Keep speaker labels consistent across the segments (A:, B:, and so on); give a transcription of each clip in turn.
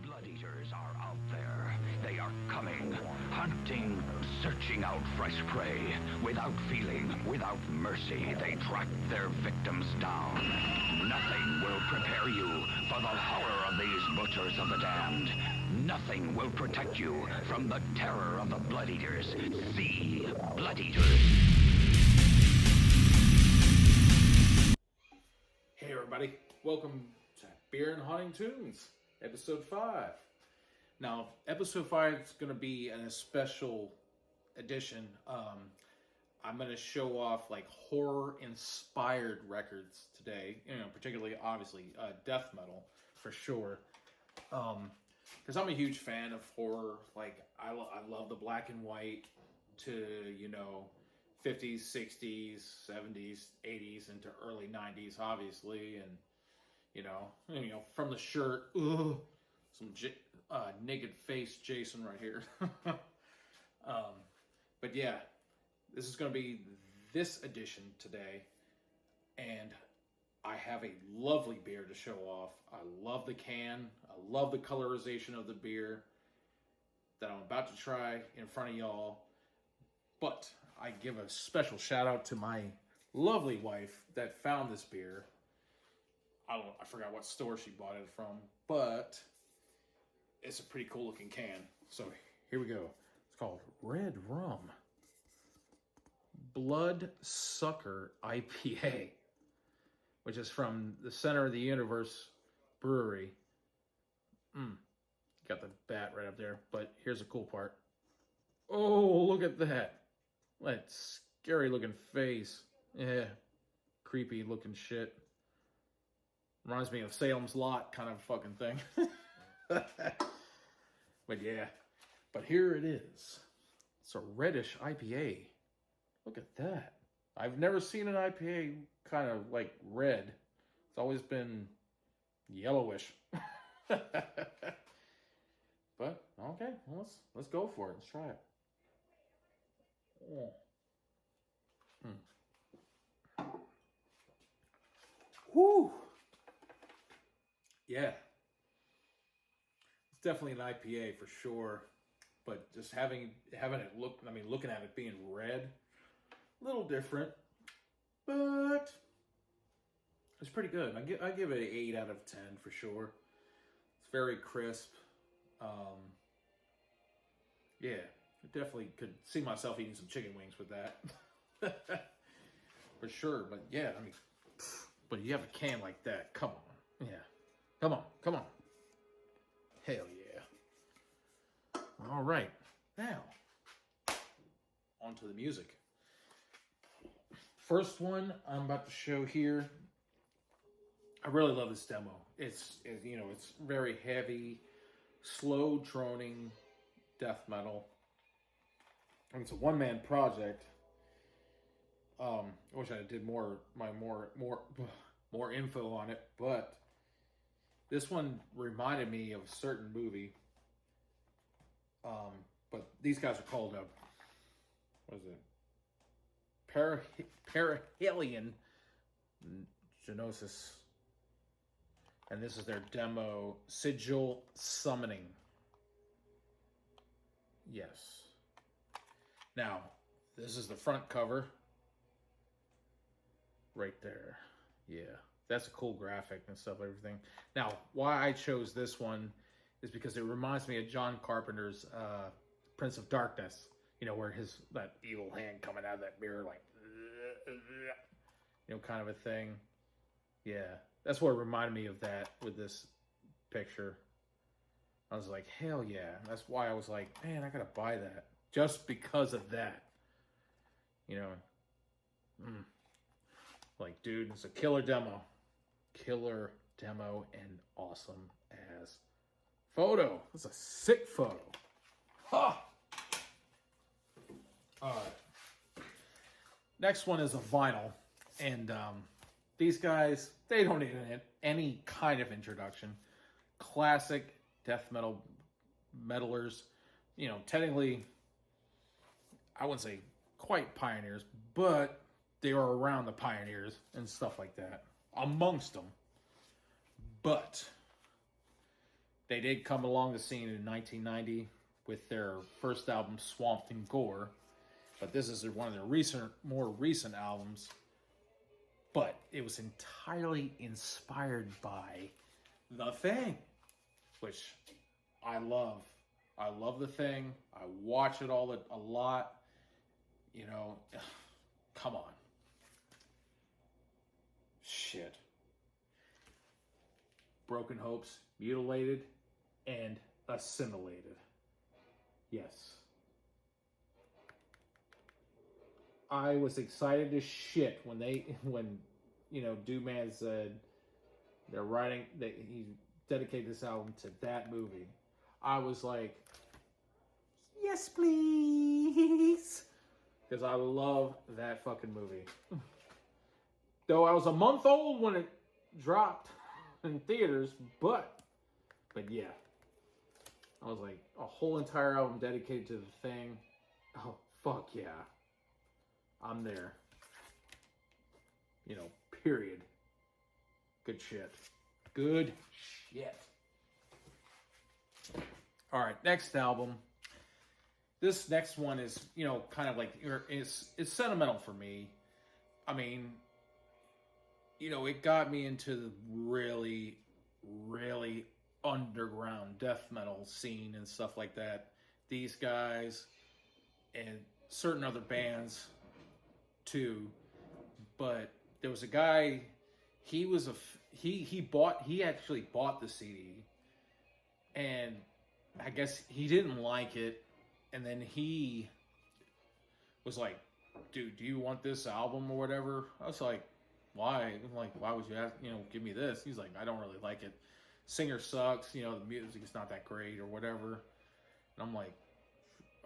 A: Blood Eaters are out there. They are coming, hunting, searching out fresh prey. Without feeling, without mercy, they track their victims down. Nothing will prepare you for the horror of these butchers of the damned. Nothing will protect you from the terror of the Blood Eaters. See Blood Eaters.
B: Hey everybody, welcome to Beer and Haunting Tunes, episode 5. Now, episode 5 is going to be a special edition. I'm going to show off like horror-inspired records today, particularly, obviously, death metal, for sure. Because I'm a huge fan of horror. Like, I love the black and white to, 50s, 60s, 70s, 80s, into early 90s, obviously, and from the shirt, some naked face Jason right here. But yeah, this is going to be this edition today, and I have a lovely beer to show off. I love the can. I love the colorization of the beer that I'm about to try in front of y'all. But I give a special shout out to my lovely wife that found this beer. I forgot what store she bought it from, but it's a pretty cool looking can. So here we go. It's called Red Rum Bloodsucker IPA, which is from the Center of the Universe Brewery. Got the bat right up there, but here's the cool part. Oh, look at that. That scary looking face. Yeah, creepy looking shit. Reminds me of Salem's Lot kind of fucking thing. But yeah, but here it is. It's a reddish IPA. Look at that. I've never seen an IPA kind of like red. It's always been yellowish. But okay, well, let's go for it. Let's try it. Oh. Whew. Yeah. It's definitely an IPA for sure. But just having it looking at it being red, a little different. But it's pretty good. I give it an 8 out of 10 for sure. It's very crisp. Yeah. I definitely could see myself eating some chicken wings with that. For sure. But yeah, but you have a can like that. Come on. Yeah. Come on. Hell yeah. All right. Now, on to the music. First one I'm about to show here. I really love this demo. It's very heavy, slow droning death metal. It's a one-man project. I wish I did more info on it, but this one reminded me of a certain movie. But these guys are called what is it? Perihelion Genosis, and this is their demo, Sigil Summoning. Yes. Now, this is the front cover. Right there. Yeah. That's a cool graphic and stuff, everything. Now, why I chose this one is because it reminds me of John Carpenter's Prince of Darkness. Where that evil hand coming out of that mirror, like, kind of a thing. Yeah. That's what reminded me of that with this picture. I was like, hell yeah. That's why I was like, man, I gotta buy that. Just because of that. Like, dude, it's a killer demo. Killer demo and awesome as photo. It's a sick photo. Ha! Alright. Next one is a vinyl. And these guys, they don't need any kind of introduction. Classic death metalers. Technically, I wouldn't say quite pioneers, but they were around the pioneers and stuff like that. Amongst them. But They did come along the scene in 1990 with their first album, Swamped in Gore. But this is one of their more recent albums. But it was entirely inspired by The Thing, which I love. I love The Thing. I watch it a lot. You know, come on. Shit. Broken Hopes, Mutilated, and Assimilated. Yes. I was excited as shit when Dooman said they're writing that he dedicated this album to that movie. I was like, yes, please, because I love that fucking movie. Though I was a month old when it dropped in theaters, but yeah, I was like, a whole entire album dedicated to The Thing. Oh, fuck yeah. I'm there. You know, period. Good shit. Good shit. All right, next album. This next one is, you know, kind of like, it's sentimental for me. I mean, you know, it got me into the really, really underground death metal scene and stuff like that. These guys and certain other bands too, but there was a guy. He actually bought the CD, and I guess he didn't like it, and then he was like, "Dude, do you want this album or whatever?" I was like, "Why?" I'm like, "Why would you ask? You know, give me this?" He's like, "I don't really like it. Singer sucks. You know, the music is not that great or whatever." And I'm like,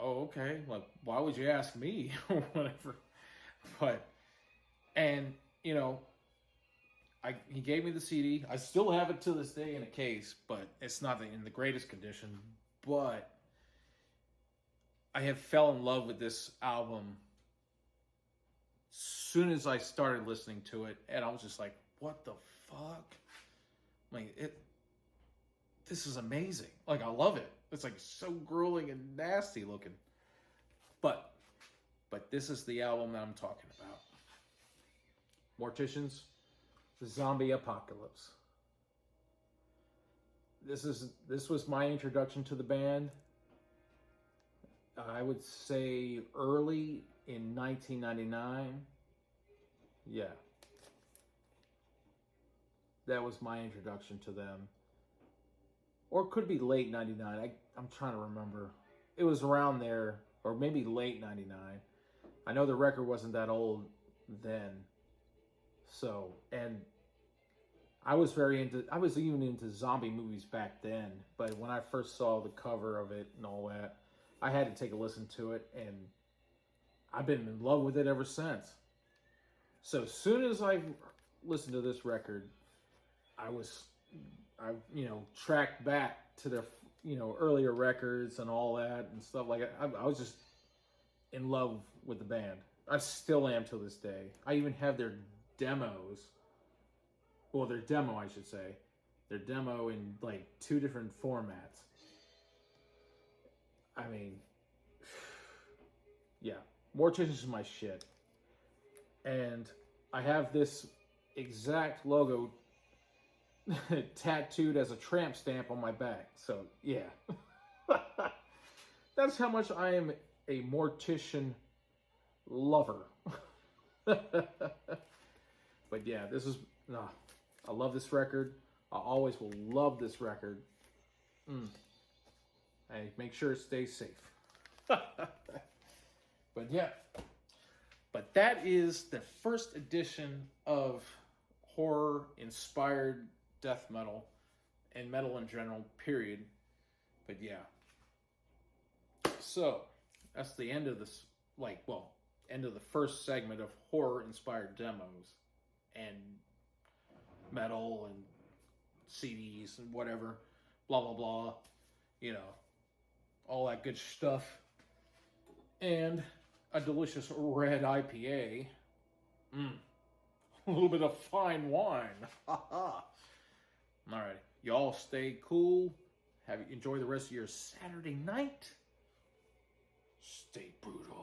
B: "Oh, okay. Like, why would you ask me or whatever?" But, and, you know, he gave me the CD. I still have it to this day in a case, but it's not in the greatest condition. But I have fell in love with this album as soon as I started listening to it, and I was just like, what the fuck? Like, this is amazing. Like, I love it. It's like so grueling and nasty looking. But this is the album that I'm talking about. Morticians, The Zombie Apocalypse. This was my introduction to the band. I would say early in 1999. Yeah. That was my introduction to them. Or it could be late 99. I'm trying to remember. It was around there, or maybe late 99. I know the record wasn't that old then. So, and I was even into zombie movies back then, but when I first saw the cover of it and all that, I had to take a listen to it, and I've been in love with it ever since. So as soon as I listened to this record, I tracked back to their, earlier records and all that and stuff like that. I was just in love with the band. I still am to this day. I even have their demos. Well, their demo, I should say. Their demo in like 2 different formats. I mean, yeah. Morticians is my shit. And I have this exact logo tattooed as a tramp stamp on my back. So, yeah. That's how much I am a Mortician lover. But yeah, I love this record. I always will love this record. Hey, make sure it stays safe. But yeah. But that is the first edition of horror-inspired death metal and metal in general, period. But yeah. So, that's the end of this, end of the first segment of horror-inspired demos and metal and CDs and whatever, blah, blah, blah, all that good stuff. And a delicious red IPA. A little bit of fine wine. All right. Y'all stay cool, Enjoy the rest of your Saturday night. Stay brutal.